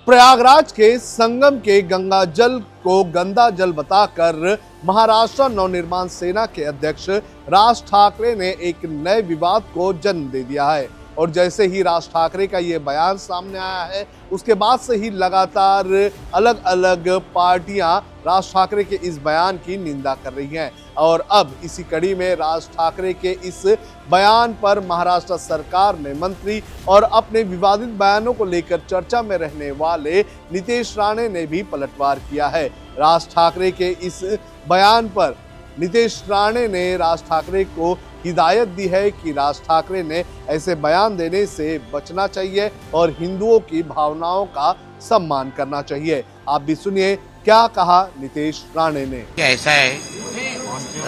प्रयागराज के संगम के गंगा जल को गंदा जल बताकर महाराष्ट्र नवनिर्माण सेना के अध्यक्ष राज ठाकरे ने एक नए विवाद को जन्म दे दिया है। और जैसे ही राज ठाकरे का ये बयान सामने आया है, उसके बाद से ही लगातार अलग अलग पार्टियां राज ठाकरे के इस बयान की निंदा कर रही हैं। और अब इसी कड़ी में राज ठाकरे के इस बयान पर महाराष्ट्र सरकार ने मंत्री और अपने विवादित बयानों को लेकर चर्चा में रहने वाले नीतीश राणे ने भी पलटवार किया है। राज ठाकरे के इस बयान पर नीतीश राणे ने राज ठाकरे को हिदायत दी है कि राज ठाकरे ने ऐसे बयान देने से बचना चाहिए और हिंदुओं की भावनाओं का सम्मान करना चाहिए। आप भी सुनिए क्या कहा नीतीश राणे ने। ऐसा है,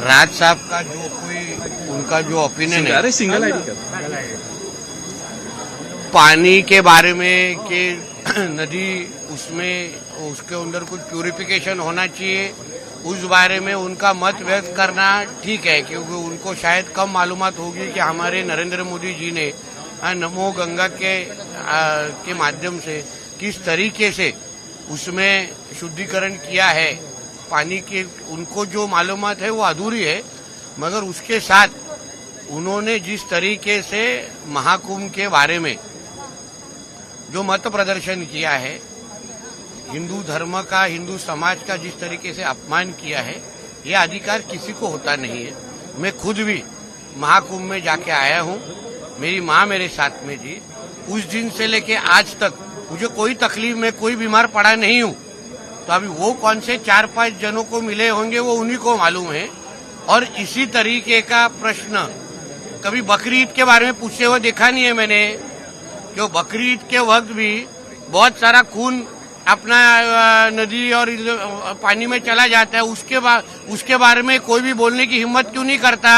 राज साहब का जो कोई उनका जो ओपिनियन है सिंगल आईडी पानी के बारे में कि नदी उसमें उसके अंदर कुछ प्यूरिफिकेशन होना चाहिए, उस बारे में उनका मत व्यक्त करना ठीक है, क्योंकि उनको शायद कम मालूमात होगी कि हमारे नरेंद्र मोदी जी ने नमो गंगा के माध्यम से किस तरीके से उसमें शुद्धिकरण किया है पानी की। उनको जो मालूमात है वो अधूरी है, मगर उसके साथ उन्होंने जिस तरीके से महाकुंभ के बारे में जो मत प्रदर्शन किया है, हिंदू धर्म का, हिंदू समाज का जिस तरीके से अपमान किया है, ये अधिकार किसी को होता नहीं है। मैं खुद भी महाकुंभ में जाके आया हूँ, मेरी माँ मेरे साथ में थी। उस दिन से लेके आज तक मुझे कोई तकलीफ में कोई बीमार पड़ा नहीं हूँ। तो अभी वो कौन से 4-5 जनों को मिले होंगे वो उन्हीं को मालूम है। और इसी तरीके का प्रश्न कभी बकरी ईद के बारे में पूछते हुए देखा नहीं है मैंने, जो बकरी ईद के वक्त भी बहुत सारा खून अपना नदी और पानी में चला जाता है, उसके बारे में कोई भी बोलने की हिम्मत क्यों नहीं करता।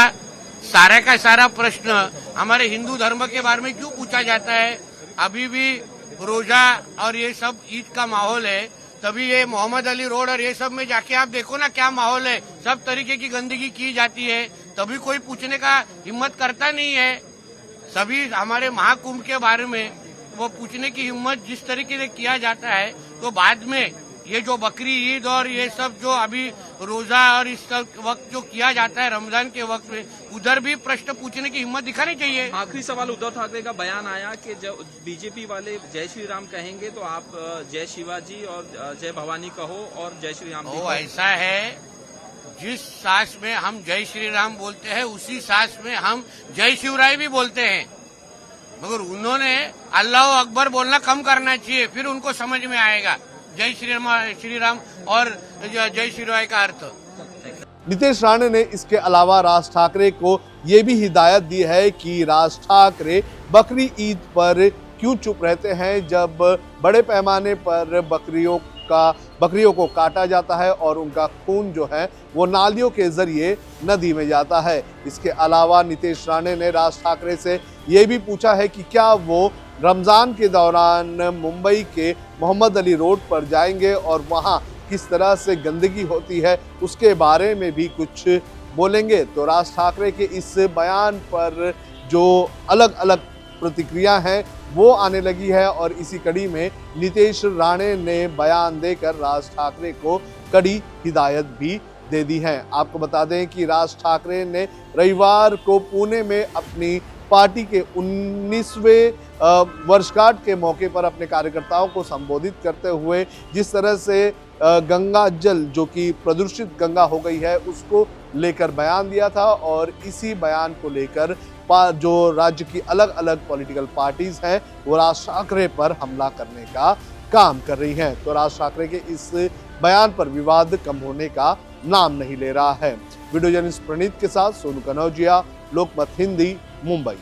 सारा का सारा प्रश्न हमारे हिंदू धर्म के बारे में क्यों पूछा जाता है। अभी भी रोजा और ये सब ईद का माहौल है, तभी ये मोहम्मद अली रोड और ये सब में जाके आप देखो ना क्या माहौल है, सब तरीके की गंदगी की जाती है, तभी कोई पूछने का हिम्मत करता नहीं है। सभी हमारे महाकुंभ के बारे में वो पूछने की हिम्मत जिस तरीके से किया जाता है, तो बाद में ये जो बकरी ईद और ये सब जो अभी रोजा और इस वक्त जो किया जाता है रमजान के वक्त में, उधर भी प्रश्न पूछने की हिम्मत दिखानी चाहिए। आखिरी सवाल, उद्धव ठाकरे का बयान आया कि जब बीजेपी वाले जय श्री राम कहेंगे तो आप जय शिवाजी और जय भवानी कहो और जय श्री राम। वो ऐसा है, जिस सास में हम जय श्री राम बोलते हैं उसी सास में हम जय शिवराय भी बोलते हैं, मगर उन्होंने अल्लाह अकबर बोलना कम करना चाहिए, फिर उनको समझ में आएगा जय श्री राम और जय शिवराय का अर्थ। नीतीश राणे ने इसके अलावा राज ठाकरे को ये भी हिदायत दी है कि राज ठाकरे बकरी ईद पर क्यों चुप रहते हैं, जब बड़े पैमाने पर बकरियों को काटा जाता है और उनका खून जो है वो नालियों के जरिए नदी में जाता है। इसके अलावा नीतीश राणे ने राज ठाकरे से ये भी पूछा है कि क्या वो रमजान के दौरान मुंबई के मोहम्मद अली रोड पर जाएंगे और वहाँ किस तरह से गंदगी होती है उसके बारे में भी कुछ बोलेंगे। तो राज ठाकरे के इस बयान पर जो अलग अलग प्रतिक्रिया हैं वो आने लगी है और इसी कड़ी में नीतीश राणे ने बयान देकर राज ठाकरे को कड़ी हिदायत भी दे दी है। आपको बता दें कि राज ठाकरे ने रविवार को पुणे में अपनी पार्टी के 19वें वर्षगांठ के मौके पर अपने कार्यकर्ताओं को संबोधित करते हुए जिस तरह से गंगा जल जो कि प्रदूषित गंगा हो गई है उसको लेकर बयान दिया था, और इसी बयान को लेकर जो राज्य की अलग अलग पॉलिटिकल पार्टीज हैं वो राज ठाकरे पर हमला करने का काम कर रही हैं। तो राज ठाकरे के इस बयान पर विवाद कम होने का नाम नहीं ले रहा है। वीडियो जर्नलिस्ट प्रणीत के साथ सोनू कनौजिया, लोकमत हिंदी, मुंबई।